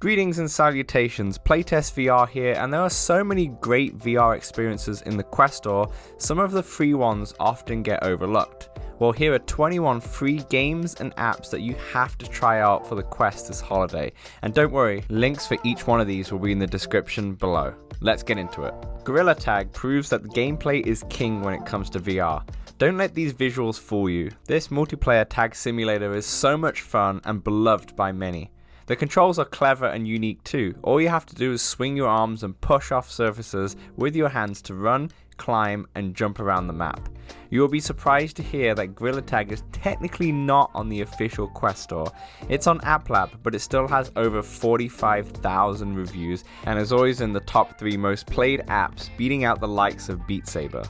Greetings and salutations, Playtest VR here, and there are so many great VR experiences in the Quest Store, some of the free ones often get overlooked. Well, here are 21 free games and apps that you have to try out for the Quest this holiday. And don't worry, links for each one of these will be in the description below. Let's get into it. Gorilla Tag proves that the gameplay is king when it comes to VR. Don't let these visuals fool you. This multiplayer tag simulator is so much fun and beloved by many. The controls are clever and unique too. All you have to do is swing your arms and push off surfaces with your hands to run, climb, and jump around the map. You will be surprised to hear that Gorilla Tag is technically not on the official Quest Store. It's on AppLab, but it still has over 45,000 reviews and is always in the top 3 most played apps, beating out the likes of Beat Saber.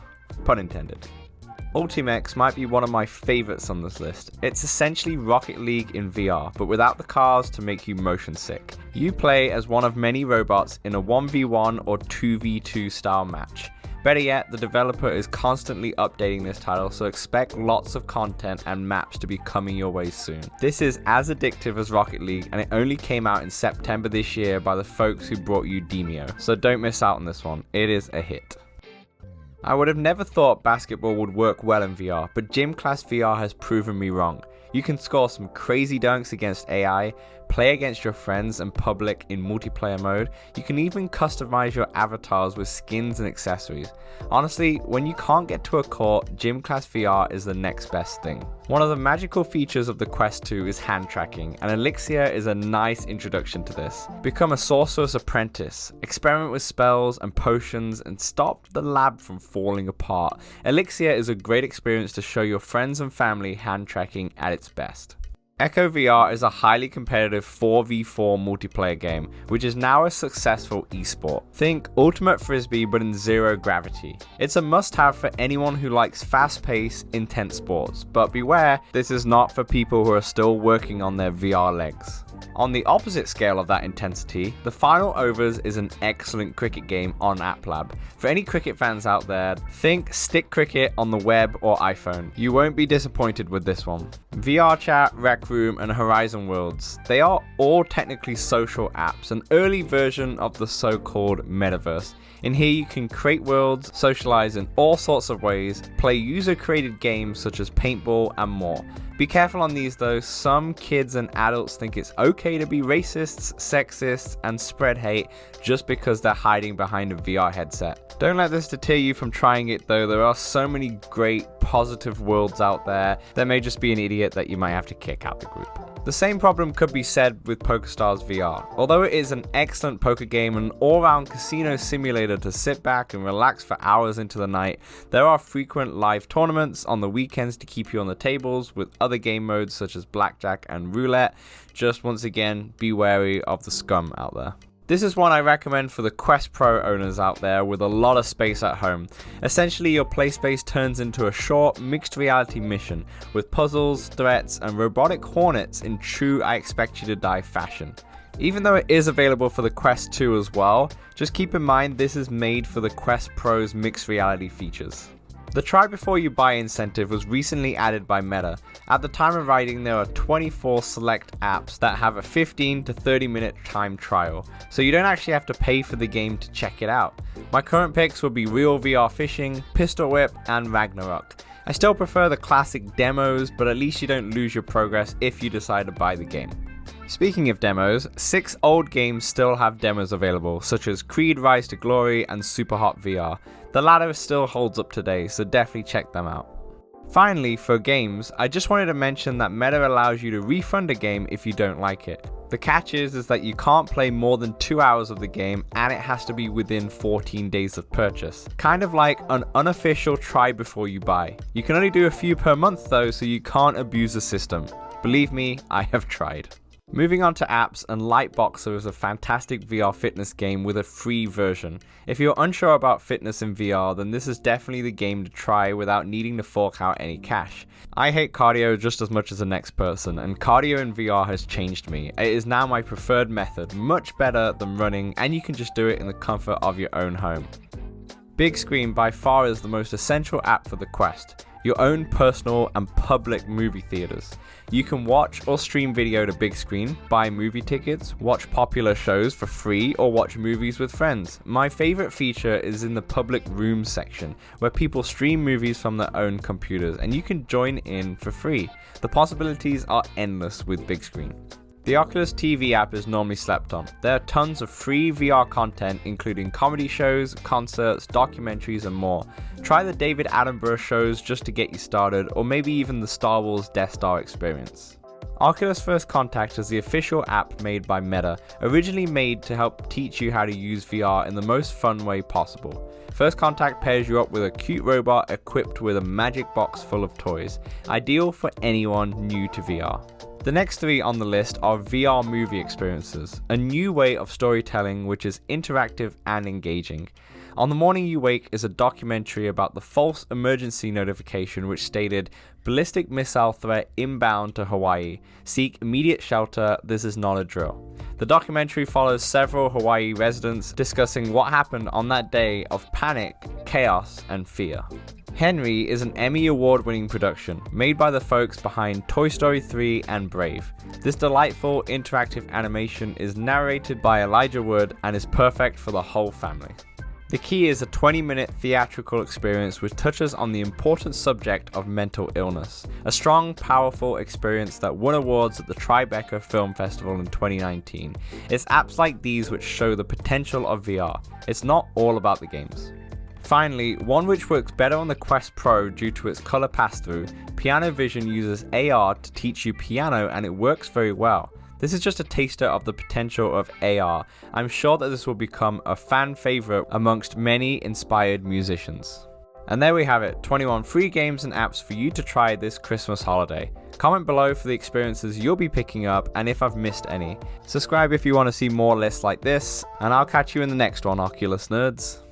Pun intended. Ultimechs might be one of my favorites on this list. It's essentially Rocket League in VR, but without the cars to make you motion sick. You play as one of many robots in a 1v1 or 2v2 style match. Better yet, the developer is constantly updating this title, so expect lots of content and maps to be coming your way soon. This is as addictive as Rocket League, and it only came out in September this year by the folks who brought you Demio, so don't miss out on this one. It is a hit. I would have never thought basketball would work well in VR, but Gym Class VR has proven me wrong. You can score some crazy dunks against AI, play against your friends and public in multiplayer mode. You can even customize your avatars with skins and accessories. Honestly, when you can't get to a court, Gym Class VR is the next best thing. One of the magical features of the Quest 2 is hand tracking, and Elixir is a nice introduction to this. Become a sorcerer's apprentice, experiment with spells and potions, and stop the lab from falling apart. Elixir is a great experience to show your friends and family hand tracking at its best. Echo VR is a highly competitive 4v4 multiplayer game, which is now a successful esport. Think Ultimate Frisbee but in zero gravity. It's a must-have for anyone who likes fast-paced, intense sports, but beware, this is not for people who are still working on their VR legs. On the opposite scale of that intensity, the Final Overs is an excellent cricket game on AppLab. For any cricket fans out there, think stick cricket on the web or iPhone. You won't be disappointed with this one. VR Chat, Rec Room, and Horizon Worlds, they are all technically social apps, an early version of the so-called Metaverse. In here you can create worlds, socialize in all sorts of ways, play user-created games such as paintball and more. Be careful on these though, some kids and adults think it's okay to be racists, sexists, and spread hate just because they're hiding behind a VR headset. Don't let this deter you from trying it though, there are so many great positive worlds out there. There may just be an idiot that you might have to kick out the group. The same problem could be said with Pokerstars VR. Although it is an excellent poker game and an all-round casino simulator to sit back and relax for hours into the night, there are frequent live tournaments on the weekends to keep you on the tables with other game modes such as blackjack and roulette. Just once again, be wary of the scum out there. This is one I recommend for the Quest Pro owners out there with a lot of space at home. Essentially, your play space turns into a short, mixed reality mission with puzzles, threats, and robotic hornets in true I expect you to die fashion. Even though it is available for the Quest 2 as well, just keep in mind this is made for the Quest Pro's mixed reality features. The try before you buy incentive was recently added by Meta. At the time of writing, there are 24 select apps that have a 15 to 30 minute time trial, so you don't actually have to pay for the game to check it out. My current picks would be Real VR Fishing, Pistol Whip, and Ragnarok. I still prefer the classic demos, but at least you don't lose your progress if you decide to buy the game. Speaking of demos, 6 old games still have demos available, such as Creed Rise to Glory and Superhot VR. The latter still holds up today, so definitely check them out. Finally, for games, I just wanted to mention that Meta allows you to refund a game if you don't like it. The catch is that you can't play more than 2 hours of the game and it has to be within 14 days of purchase. Kind of like an unofficial try before you buy. You can only do a few per month though, so you can't abuse the system. Believe me, I have tried. Moving on to apps, and Liteboxer is a fantastic VR fitness game with a free version. If you're unsure about fitness in VR, then this is definitely the game to try without needing to fork out any cash. I hate cardio just as much as the next person, and cardio in VR has changed me. It is now my preferred method, much better than running, and you can just do it in the comfort of your own home. BigScreen by far is the most essential app for the Quest. your own personal and public movie theaters. You can watch or stream video to BigScreen, buy movie tickets, watch popular shows for free, or watch movies with friends. My favorite feature is in the public rooms section, where people stream movies from their own computers and you can join in for free. The possibilities are endless with BigScreen. The Oculus TV app is normally slept on. There are tons of free VR content, including comedy shows, concerts, documentaries, and more. Try the David Attenborough shows just to get you started, or maybe even the Star Wars Death Star experience. Oculus First Contact is the official app made by Meta, originally made to help teach you how to use VR in the most fun way possible. First Contact pairs you up with a cute robot equipped with a magic box full of toys, ideal for anyone new to VR. The next three on the list are VR movie experiences, a new way of storytelling which is interactive and engaging. On the Morning You Wake is a documentary about the false emergency notification which stated, "Ballistic missile threat inbound to Hawaii. Seek immediate shelter, this is not a drill." The documentary follows several Hawaii residents discussing what happened on that day of panic, chaos, and fear. Henry is an Emmy Award-winning production made by the folks behind Toy Story 3 and Brave. This delightful interactive animation is narrated by Elijah Wood and is perfect for the whole family. The key is a 20-minute theatrical experience which touches on the important subject of mental illness. A strong, powerful experience that won awards at the Tribeca Film Festival in 2019. It's apps like these which show the potential of VR. It's not all about the games. Finally, one which works better on the Quest Pro due to its color pass-through, PianoVision uses AR to teach you piano and it works very well. This is just a taster of the potential of AR. I'm sure that this will become a fan favorite amongst many inspired musicians. And there we have it, 21 free games and apps for you to try this Christmas holiday. Comment below for the experiences you'll be picking up and if I've missed any. Subscribe if you want to see more lists like this, and I'll catch you in the next one, Oculus nerds.